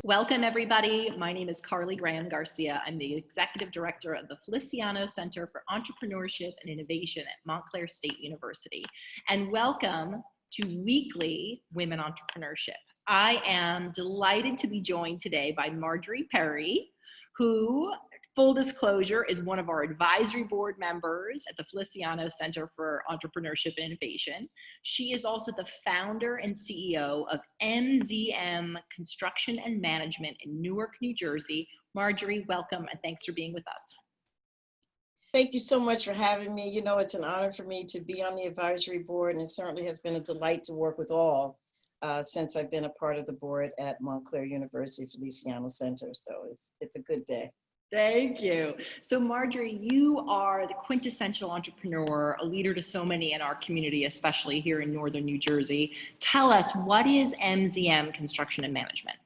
Welcome, everybody. My name is Carly Graham Garcia. I'm the Executive Director of the Feliciano Center for Entrepreneurship and Innovation at Montclair State University. And welcome to Weekly Women Entrepreneurship. I am delighted to be joined today by Marjorie Perry, who, full disclosure, is one of our advisory board members at the Feliciano Center for Entrepreneurship and Innovation. She is also the founder and CEO of MZM Construction and Management in Newark, New Jersey. Marjorie, welcome and thanks for being with us. Thank you so much for having me. You know, it's an honor for me to be on the advisory board, and it certainly has been a delight to work with all since I've been a part of the board at Montclair University Feliciano Center. So it's a good day. Thank you. So Marjorie, you are the quintessential entrepreneur, a leader to so many in our community, especially here in Northern New Jersey. Tell us, what is MZM Construction and Management?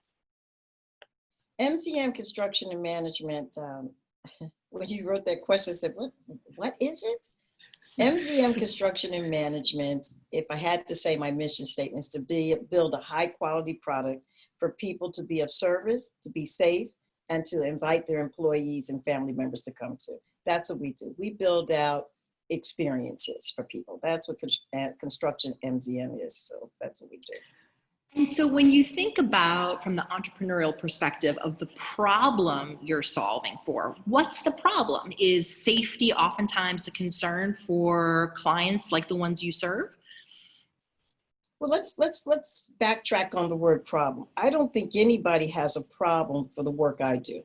MZM Construction and Management, when you wrote that question, I said, what is it? MZM Construction and Management, if I had to say my mission statement, is to build a high quality product for people to be of service, to be safe, and to invite their employees and family members to come to. That's what we do. We build out experiences for people. That's what construction MZM is. So that's what we do. And so when you think about, from the entrepreneurial perspective, of the problem you're solving for, what's the problem? Is safety oftentimes a concern for clients like the ones you serve? Well, let's backtrack on the word problem. I don't think anybody has a problem for the work I do.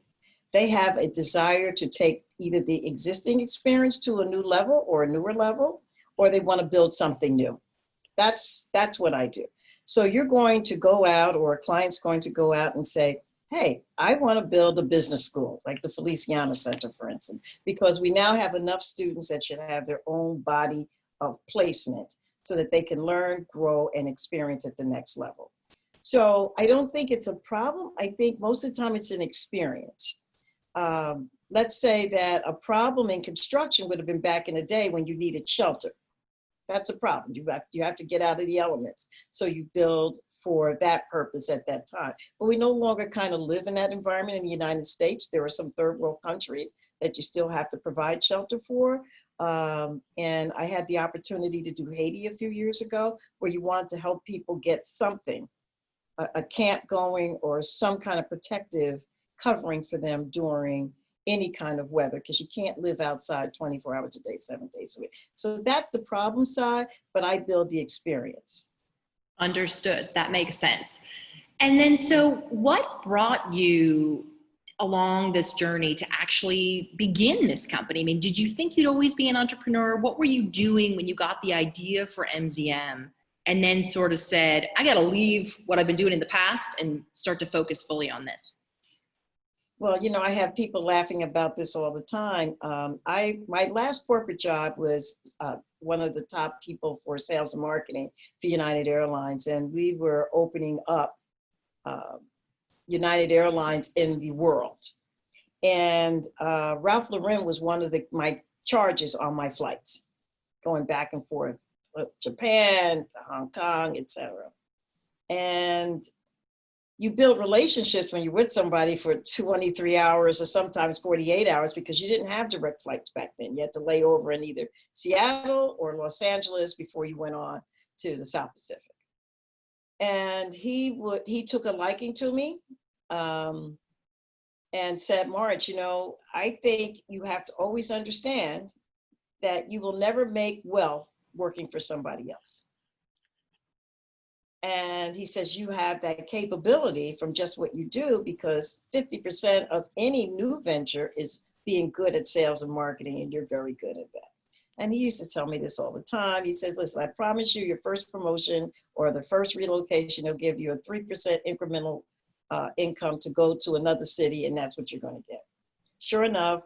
They have a desire to take either the existing experience to a new level or a newer level, or they want to build something new. That's what I do. So you're going to go out, or a client's going to go out and say, hey, I want to build a business school, like the Feliciano Center, for instance, because we now have enough students that should have their own body of placement, so that they can learn, grow, and experience at the next level. So I don't think it's a problem. I think most of the time it's an experience. Let's say that a problem in construction would have been back in the day when you needed shelter. That's a problem. You have to get out of the elements. So you build for that purpose at that time. But we no longer kind of live in that environment in the United States. There are some third world countries that you still have to provide shelter for. And I had the opportunity to do Haiti a few years ago, where you wanted to help people get something, a camp going or some kind of protective covering for them during any kind of weather, because you can't live outside 24 hours a day, 7 days a week. So that's the problem side, but I build the experience. Understood. That makes sense. And then, so what brought you along this journey to actually begin this company? I mean, did you think you'd always be an entrepreneur? What were you doing when you got the idea for MZM and then sort of said, I got to leave what I've been doing in the past and start to focus fully on this? Well, you know, I have people laughing about this all the time. My last corporate job was one of the top people for sales and marketing for United Airlines, and we were opening up United Airlines in the world. And Ralph Lauren was one of my charges on my flights, going back and forth, Japan to Hong Kong, etc. And you build relationships when you're with somebody for 23 hours or sometimes 48 hours, because you didn't have direct flights back then. You had to lay over in either Seattle or Los Angeles before you went on to the South Pacific. And he took a liking to me and said, Marge, you know, I think you have to always understand that you will never make wealth working for somebody else. And he says, you have that capability from just what you do, because 50% of any new venture is being good at sales and marketing, and you're very good at that. And he used to tell me this all the time. He says, listen, I promise you, your first promotion or the first relocation, he'll give you a 3% incremental income to go to another city, and that's what you're going to get. Sure enough,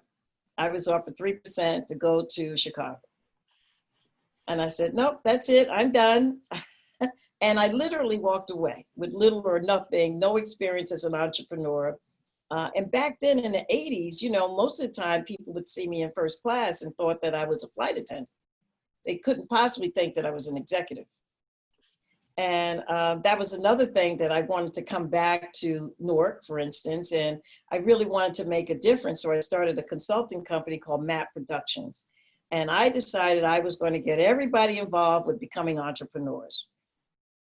I was offered 3% to go to Chicago. And I said, nope, that's it, I'm done. And I literally walked away with little or nothing, no experience as an entrepreneur. And back then in the 80s, you know, most of the time people would see me in first class and thought that I was a flight attendant. They couldn't possibly think that I was an executive. And that was another thing that I wanted to come back to Newark, for instance, and I really wanted to make a difference. So I started a consulting company called MAP Productions. And I decided I was going to get everybody involved with becoming entrepreneurs.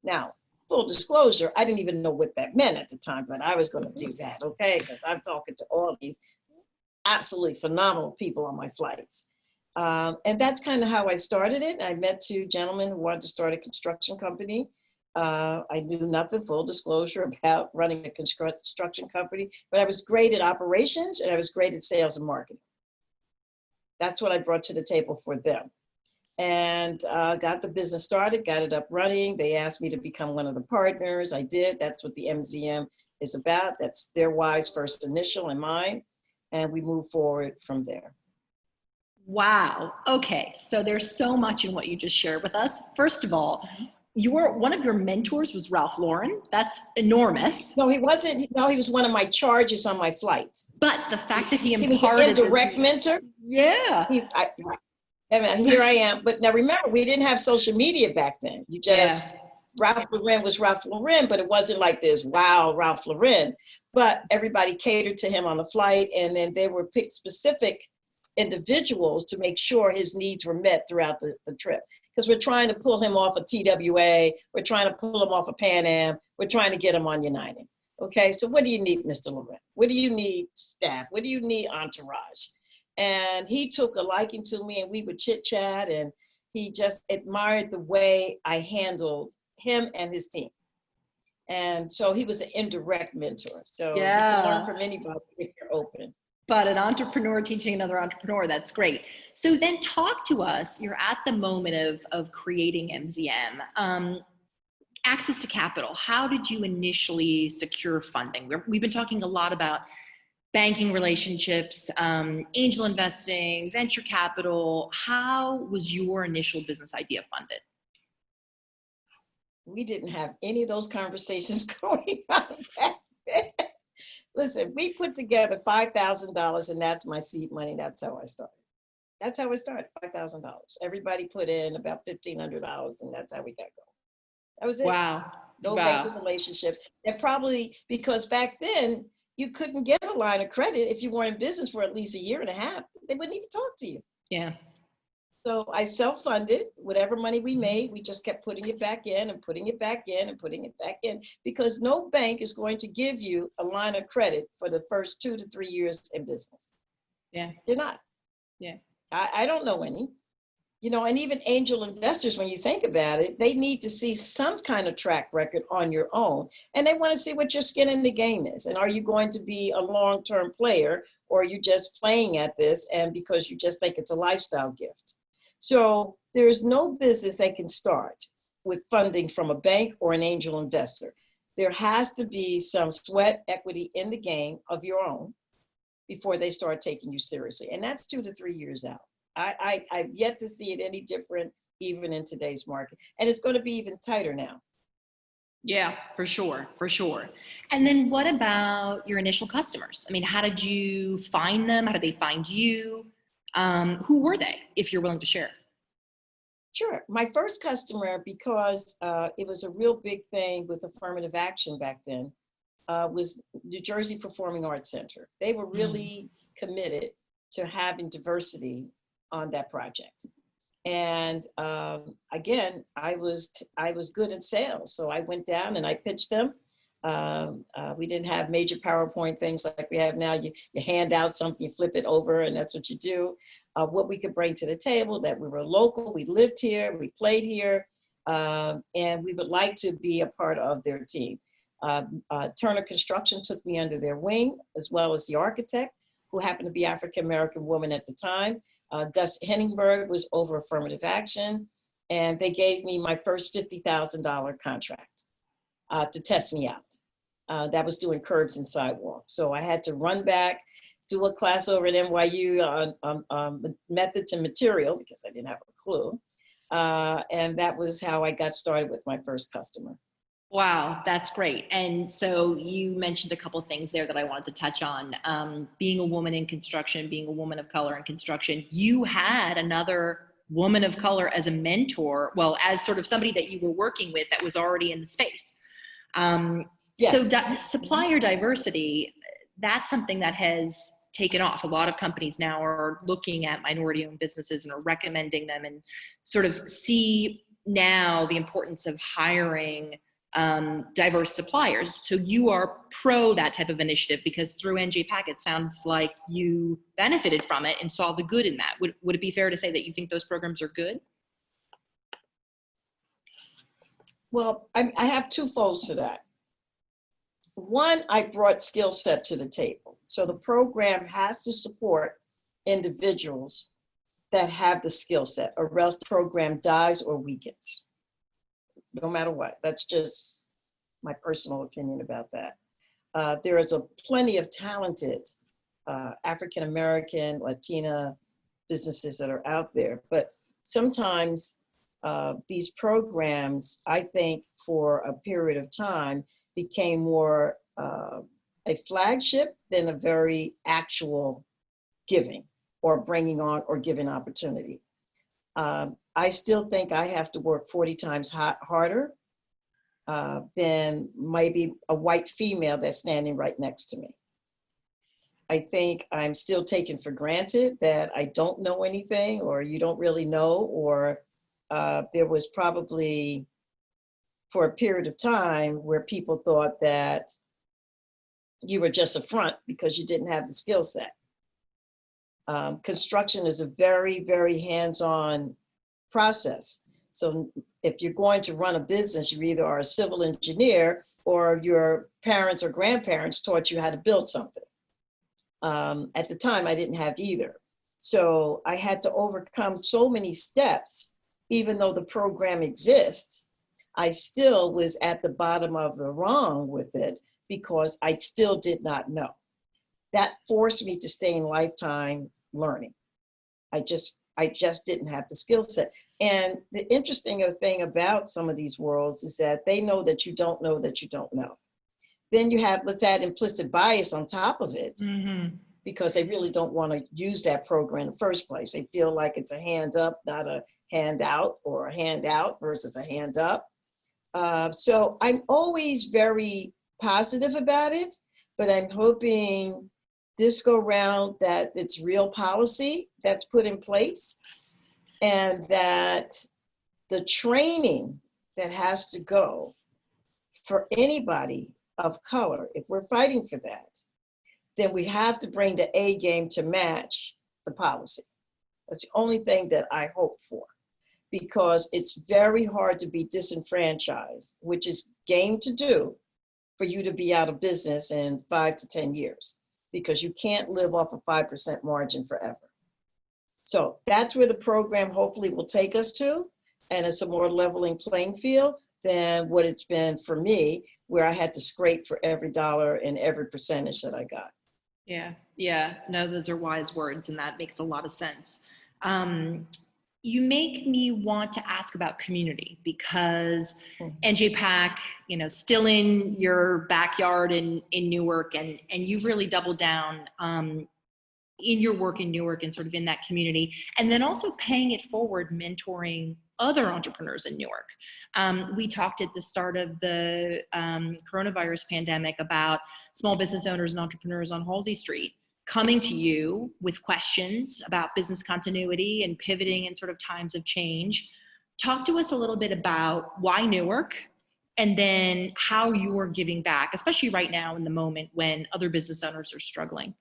Now, full disclosure, I didn't even know what that meant at the time, but I was going to do that, okay? Because I'm talking to all these absolutely phenomenal people on my flights. And that's kind of how I started it. I met two gentlemen who wanted to start a construction company. I knew nothing, full disclosure, about running a construction company, but I was great at operations and I was great at sales and marketing. That's what I brought to the table for them. And got the business started, got it up running. They asked me to become one of the partners. I did. That's what the MZM is about. That's their wife's first initial and mine. And we moved forward from there. Wow. Okay. So there's so much in what you just shared with us. First of all, one of your mentors was Ralph Lauren. That's enormous. No, he wasn't. No, he was one of my charges on my flight. But the fact that he was an indirect mentor. Yeah. I mean, here I am. But now remember, we didn't have social media back then. You just, Ralph Lauren was Ralph Lauren, but it wasn't like this, wow, Ralph Lauren. But everybody catered to him on the flight. And then they were picked specific individuals to make sure his needs were met throughout the trip. Because we're trying to pull him off of TWA. We're trying to pull him off of Pan Am. We're trying to get him on United. Okay, so what do you need, Mr. Lauren? What do you need, staff? What do you need, entourage? And he took a liking to me and we would chit chat, and he just admired the way I handled him and his team. And so he was an indirect mentor. So you can learn from anybody if you're open. But an entrepreneur teaching another entrepreneur, that's great. So then talk to us, you're at the moment of creating MZM. Access to capital, how did you initially secure funding? We've been talking a lot about banking relationships, angel investing, venture capital. How was your initial business idea funded? We didn't have any of those conversations going on back then. Listen, we put together $5,000 and that's my seed money. That's how I started. That's how it started, $5,000. Everybody put in about $1,500 and that's how we got going. That was it. Wow. No banking relationships. And probably because back then you couldn't get a line of credit if you weren't in business for at least a year and a half. They wouldn't even talk to you. Yeah. So I self-funded. Whatever money we made, we just kept putting it back in and putting it back in and putting it back in, because no bank is going to give you a line of credit for the first 2 to 3 years in business. Yeah. They're not. Yeah. I don't know any. You know, and even angel investors, when you think about it, they need to see some kind of track record on your own. And they want to see what your skin in the game is. And are you going to be a long-term player, or are you just playing at this and because you just think it's a lifestyle gift? So there's no business that can start with funding from a bank or an angel investor. There has to be some sweat equity in the game of your own before they start taking you seriously. And that's 2 to 3 years out. I've yet to see it any different, even in today's market. And it's going to be even tighter now. Yeah, for sure, for sure. And then what about your initial customers? I mean, how did you find them? How did they find you? Who were they, if you're willing to share? Sure. My first customer, because it was a real big thing with affirmative action back then, was New Jersey Performing Arts Center. They were really committed to having diversity on that project. And again, I was good at sales. So I went down and I pitched them. We didn't have major PowerPoint things like we have now. You hand out something, you flip it over, and that's what you do. What we could bring to the table, that we were local, we lived here, we played here, and we would like to be a part of their team. Turner Construction took me under their wing, as well as the architect, who happened to be African-American woman at the time. Gus Henningberg was over affirmative action, and they gave me my first $50,000 contract to test me out. That was doing curbs and sidewalks. So I had to run back, do a class over at NYU on methods and material, because I didn't have a clue. And that was how I got started with my first customer. Wow, that's great. And so you mentioned a couple of things there that I wanted to touch on. Being a woman in construction, being a woman of color in construction, you had another woman of color as a mentor, well, as sort of somebody that you were working with that was already in the space. Yeah. So supplier diversity, that's something that has taken off. A lot of companies now are looking at minority-owned businesses and are recommending them, and sort of see now the importance of hiring diverse suppliers. So you are pro that type of initiative, because through NJPAC, it sounds like you benefited from it and saw the good in that. Would it be fair to say that you think those programs are good? Well, I have two folds to that. One, I brought skill set to the table. So the program has to support individuals that have the skill set, or else the program dies or weakens, no matter what. That's just my personal opinion about that. There is plenty of talented African-American, Latina businesses that are out there, but sometimes these programs, I think for a period of time, became more a flagship than a very actual giving or bringing on or giving opportunity. I still think I have to work 40 times harder than maybe a white female that's standing right next to me. I think I'm still taken for granted that I don't know anything, or you don't really know, or there was probably for a period of time where people thought that you were just a front because you didn't have the skill set. Construction is a very, very hands-on process. So if you're going to run a business, you either are a civil engineer or your parents or grandparents taught you how to build something. At the time, I didn't have either. So I had to overcome so many steps. Even though the program exists, I still was at the bottom of the rung with it because I still did not know. That forced me to stay in lifetime learning. I just didn't have the skill set. And the interesting thing about some of these worlds is that they know that you don't know that you don't know. Then you have, let's add implicit bias on top of it, because they really don't want to use that program in the first place. They feel like it's a hand up, not a handout, or a handout versus a hand up. So I'm always very positive about it, but I'm hoping this go round that it's real policy that's put in place, and that the training that has to go for anybody of color, if we're fighting for that, then we have to bring the A game to match the policy. That's the only thing that I hope for, because it's very hard to be disenfranchised, which is game to do for you to be out of business in 5 to 10 years, because you can't live off a 5% margin forever. So that's where the program hopefully will take us to, and it's a more leveling playing field than what it's been for me, where I had to scrape for every dollar and every percentage that I got. Yeah, no, those are wise words, and that makes a lot of sense. You make me want to ask about community, because NJPAC, still in your backyard in Newark, and you've really doubled down in your work in Newark and sort of in that community, and then also paying it forward, mentoring other entrepreneurs in Newark. We talked at the start of the coronavirus pandemic about small business owners and entrepreneurs on Halsey Street coming to you with questions about business continuity and pivoting in sort of times of change. Talk to us a little bit about why Newark, and then how you are giving back, especially right now in the moment when other business owners are struggling.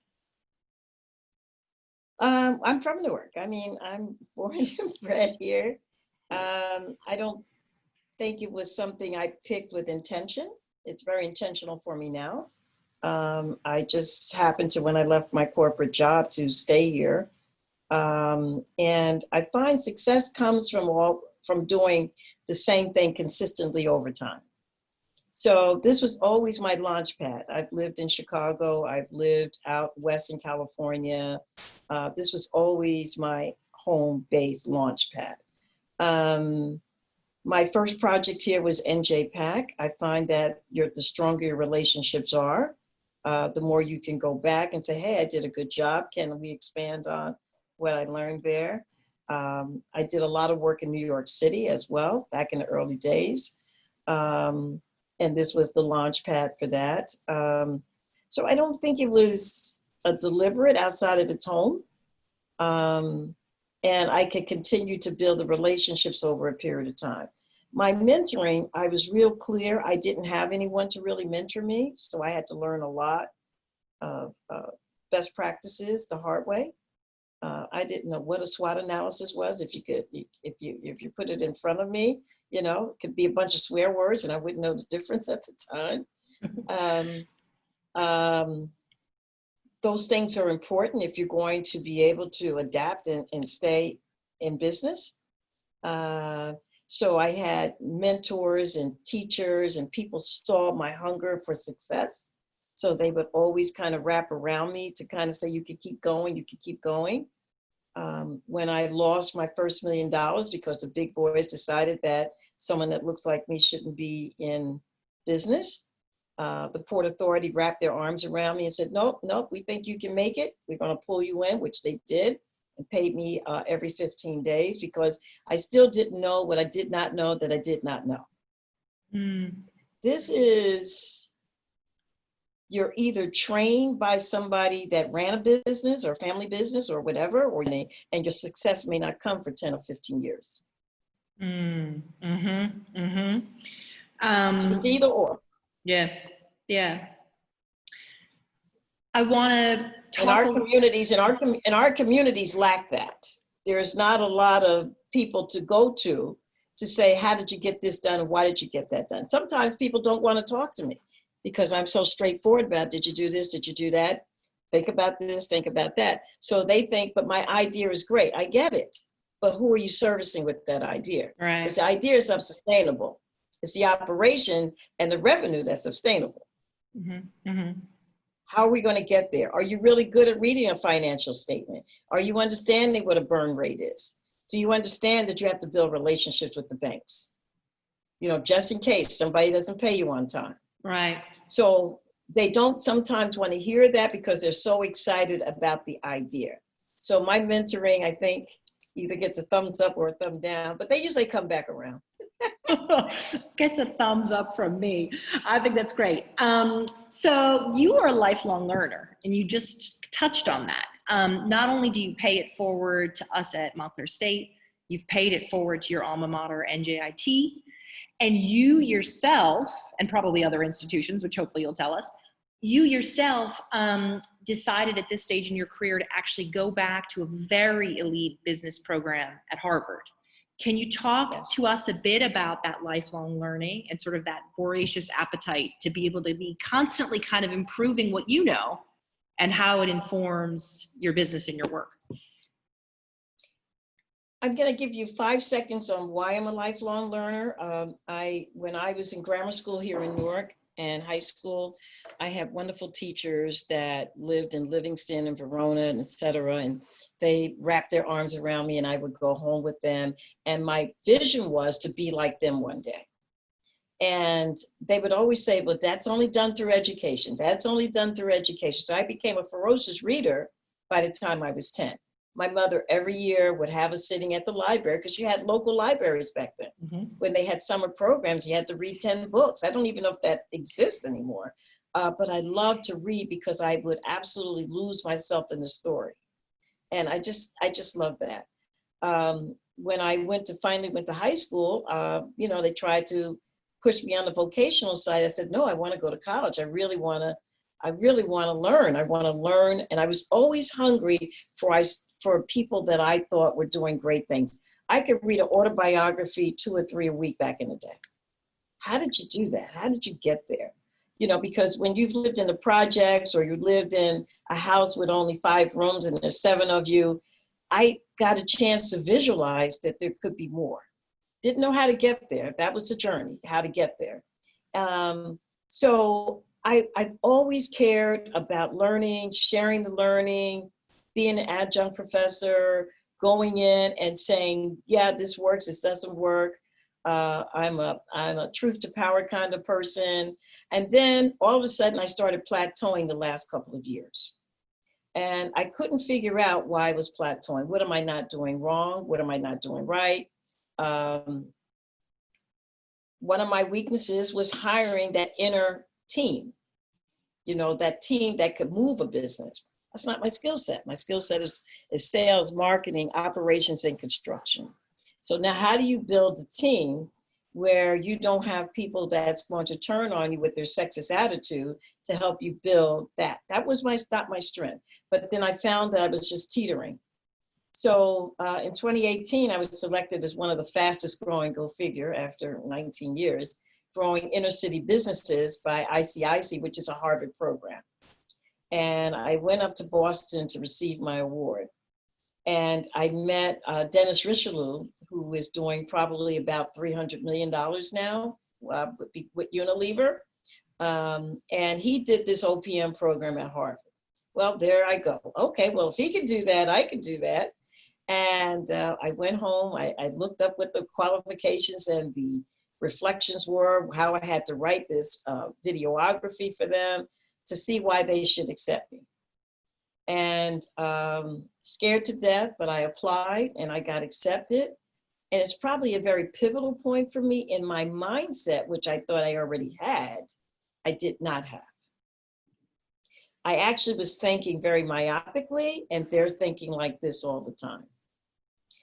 I'm from Newark. I mean, I'm born and bred here. I don't think it was something I picked with intention. It's very intentional for me now. I just happened to, when I left my corporate job, to stay here. And I find success comes from doing the same thing consistently over time. So this was always my launch pad. I've lived in Chicago. I've lived out west in California. This was always my home base launch pad. My first project here was NJPAC. I find that the stronger your relationships are, the more you can go back and say, hey, I did a good job. Can we expand on what I learned there? I did a lot of work in New York City as well, back in the early days. And this was the launch pad for that. So I don't think it was a deliberate outside of its home. And I could continue to build the relationships over a period of time. My mentoring, I was real clear. I didn't have anyone to really mentor me. So I had to learn a lot of best practices the hard way. I didn't know what a SWOT analysis was. If you put it in front of me, you know, it could be a bunch of swear words and I wouldn't know the difference at the time. Those things are important if you're going to be able to adapt and stay in business. So I had mentors and teachers and people saw my hunger for success. So they would always kind of wrap around me to kind of say, you could keep going, you could keep going. When I lost my first $1 million because the big boys decided that someone that looks like me shouldn't be in business, the Port Authority wrapped their arms around me and said, nope, we think you can make it. We're going to pull you in, which they did, and paid me every 15 days because I still didn't know what I did not know that I did not know. This is, you're either trained by somebody that ran a business or family business or whatever, or and your success may not come for 10 or 15 years. It's either or. Yeah. I want to talk. In our communities lack that. There's not a lot of people to go to say, how did you get this done and why did you get that done? Sometimes people don't want to talk to me because I'm so straightforward about, did you do this? Did you do that? Think about this, think about that. So they think, but my idea is great. I get it. But who are you servicing with that idea? Right. Because the idea is unsustainable. It's the operation and the revenue that's sustainable. How are we going to get there? Are you really good at reading a financial statement? Are you understanding what a burn rate is? Do you understand that you have to build relationships with the banks? You know, just in case somebody doesn't pay you on time. Right. So they don't sometimes want to hear that because they're so excited about the idea. So my mentoring, I think, either gets a thumbs up or a thumb down, but they usually come back around. Gets a thumbs up from me. I think that's great. So you are a lifelong learner and you just touched on that. Not only do you pay it forward to us at Montclair State, you've paid it forward to your alma mater, NJIT, and you yourself, and probably other institutions, which hopefully you'll tell us, you yourself decided at this stage in your career to actually go back to a very elite business program at Harvard. Can you talk to us a bit about that lifelong learning and sort of that voracious appetite to be able to be constantly kind of improving what you know and how it informs your business and your work? I'm going to give you 5 seconds on why I'm a lifelong learner. When I was in grammar school here in Newark and high school, I had wonderful teachers that lived in Livingston and Verona and et cetera. And they wrapped their arms around me and I would go home with them. And my vision was to be like them one day. And they would always say, but that's only done through education. That's only done through education. So I became a ferocious reader by the time I was 10. My mother every year would have us sitting at the library because you had local libraries back then. When they had summer programs, you had to read 10 books. I don't even know if that exists anymore. But I loved to read because I would absolutely lose myself in the story. And I just love that. When I finally went to high school, they tried to push me on the vocational side. I said, no, I want to go to college. I really want to learn. I want to learn. And I was always hungry for people that I thought were doing great things. I could read an autobiography 2 or 3 a week back in the day. How did you do that? How did you get there? You know, because when you've lived in the projects or you lived in a house with only 5 rooms and there's 7 of you, I got a chance to visualize that there could be more. Didn't know how to get there. That was the journey, how to get there. So I've always cared about learning, sharing the learning, being an adjunct professor, going in and saying, yeah, this works, this doesn't work. I'm a truth to power kind of person. And then all of a sudden I started plateauing the last couple of years. And I couldn't figure out why I was plateauing. What am I not doing wrong? What am I not doing right? One of my weaknesses was hiring that inner team, that team that could move a business. That's not my skill set. My skill set is sales, marketing, operations, and construction. So now how do you build a team where you don't have people that's going to turn on you with their sexist attitude to help you build that? That was not my strength. But then I found that I was just teetering. So in 2018, I was selected as one of the fastest growing, go figure, after 19 years, growing inner city businesses by ICIC, which is a Harvard program. And I went up to Boston to receive my award. And I met Dennis Richelieu, who is doing probably about $300 million now with Unilever. And he did this OPM program at Harvard. Well, there I go. Okay, well, if he can do that, I can do that. And I went home, I looked up what the qualifications and the reflections were, how I had to write this videography for them to see why they should accept me. And scared to death, but I applied and I got accepted. And it's probably a very pivotal point for me in my mindset, which I thought I already had, I did not have. I actually was thinking very myopically, and they're thinking like this all the time.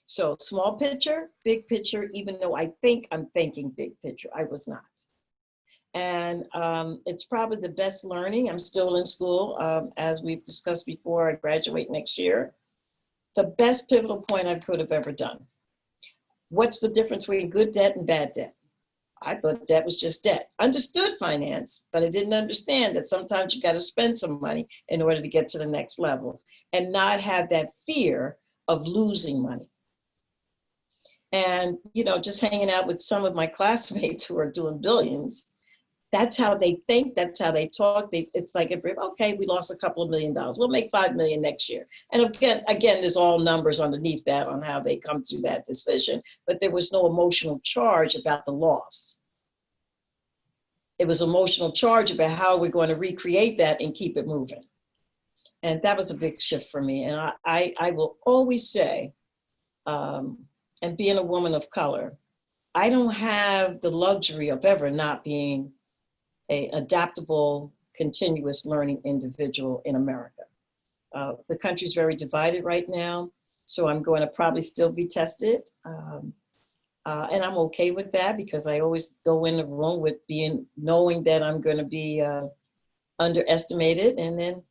So small picture, big picture, even though I think I'm thinking big picture, I was not. And it's probably the best learning. I'm still in school. As we've discussed before, I graduate next year. The best pivotal point I could have ever done. What's the difference between good debt and bad debt? I thought debt was just debt. Understood finance, but I didn't understand that sometimes you got to spend some money in order to get to the next level and not have that fear of losing money. And, just hanging out with some of my classmates who are doing billions, that's how they think, that's how they talk. It's like, okay, we lost a couple of $1 million. We'll make 5 million next year. And again, there's all numbers underneath that on how they come to that decision, but there was no emotional charge about the loss. It was emotional charge about how we're going to recreate that and keep it moving. And that was a big shift for me. And I will always say, and being a woman of color, I don't have the luxury of ever not being an adaptable, continuous learning individual in America. The country's very divided right now, so I'm going to probably still be tested. And I'm okay with that because I always go in the room with knowing that I'm going to be underestimated. And then,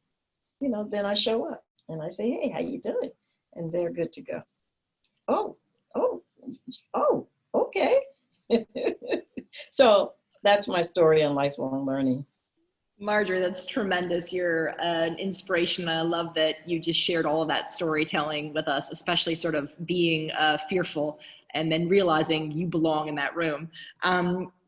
then I show up and I say, hey, how you doing? And they're good to go. Oh, okay. So that's my story on lifelong learning. Marjorie, that's tremendous. You're an inspiration. I love that you just shared all of that storytelling with us, especially sort of being fearful and then realizing you belong in that room.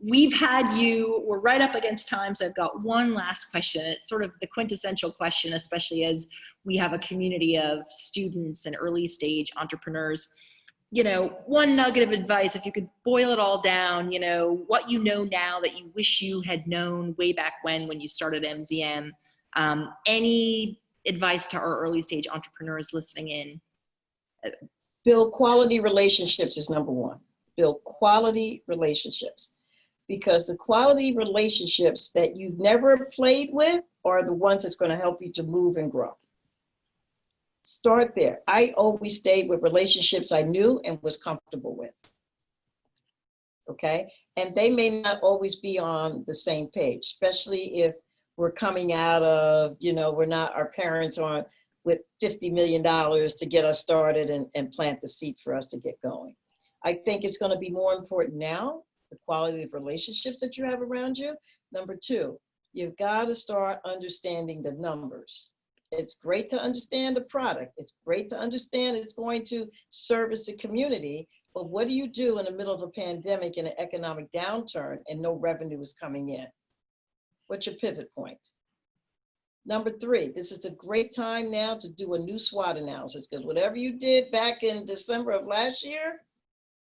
We're right up against time, so I've got one last question. It's sort of the quintessential question, especially as we have a community of students and early stage entrepreneurs. One nugget of advice, if you could boil it all down, what you know now that you wish you had known way back when you started MZM. Any advice to our early stage entrepreneurs listening in? Build quality relationships is number one. Build quality relationships, because the quality relationships that you've never played with are the ones that's going to help you to move and grow. Start there. I always stayed with relationships I knew and was comfortable with. Okay. And they may not always be on the same page, especially if we're coming out of, our parents aren't with $50 million to get us started and plant the seed for us to get going. I think it's going to be more important now, the quality of relationships that you have around you. Number two, you've got to start understanding the numbers. It's great to understand the product. It's great to understand it's going to service the community, but what do you do in the middle of a pandemic and an economic downturn and no revenue is coming in? What's your pivot point? Number three, this is a great time now to do a new SWOT analysis, because whatever you did back in December of last year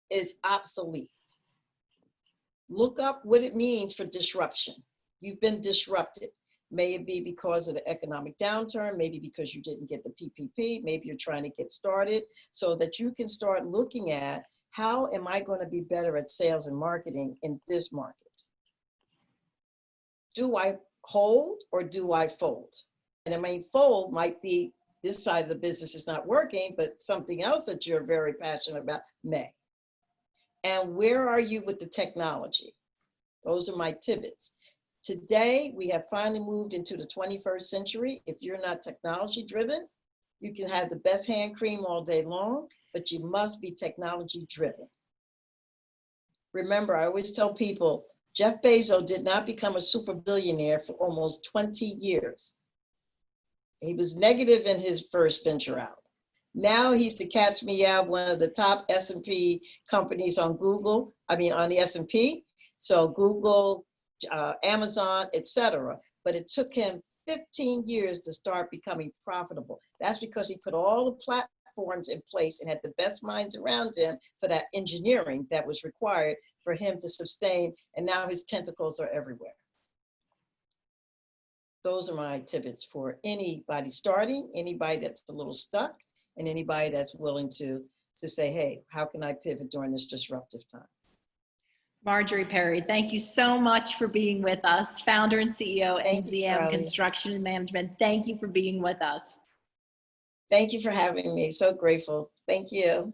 is obsolete. Look up what it means for disruption. You've been disrupted. May it be because of the economic downturn, maybe because you didn't get the PPP, maybe you're trying to get started, so that you can start looking at how am I going to be better at sales and marketing in this market? Do I hold or do I fold? And I mean, fold might be this side of the business is not working, but something else that you're very passionate about may. And where are you with the technology? Those are my tidbits. Today, we have finally moved into the 21st century. If you're not technology driven, you can have the best hand cream all day long, but you must be technology driven. Remember, I always tell people, Jeff Bezos did not become a super billionaire for almost 20 years. He was negative in his first venture out. Now he's the cat's meow, one of the top S&P companies on Google, on the S&P. So Google, Amazon, etc. But it took him 15 years to start becoming profitable. That's because he put all the platforms in place and had the best minds around him for that engineering that was required for him to sustain. And now his tentacles are everywhere. Those are my tidbits for anybody starting, anybody that's a little stuck, and anybody that's willing to say, hey, how can I pivot during this disruptive time? Marjorie Perry, thank you so much for being with us. Founder and CEO, MZM Construction and Management. Thank you for being with us. Thank you for having me. So grateful. Thank you.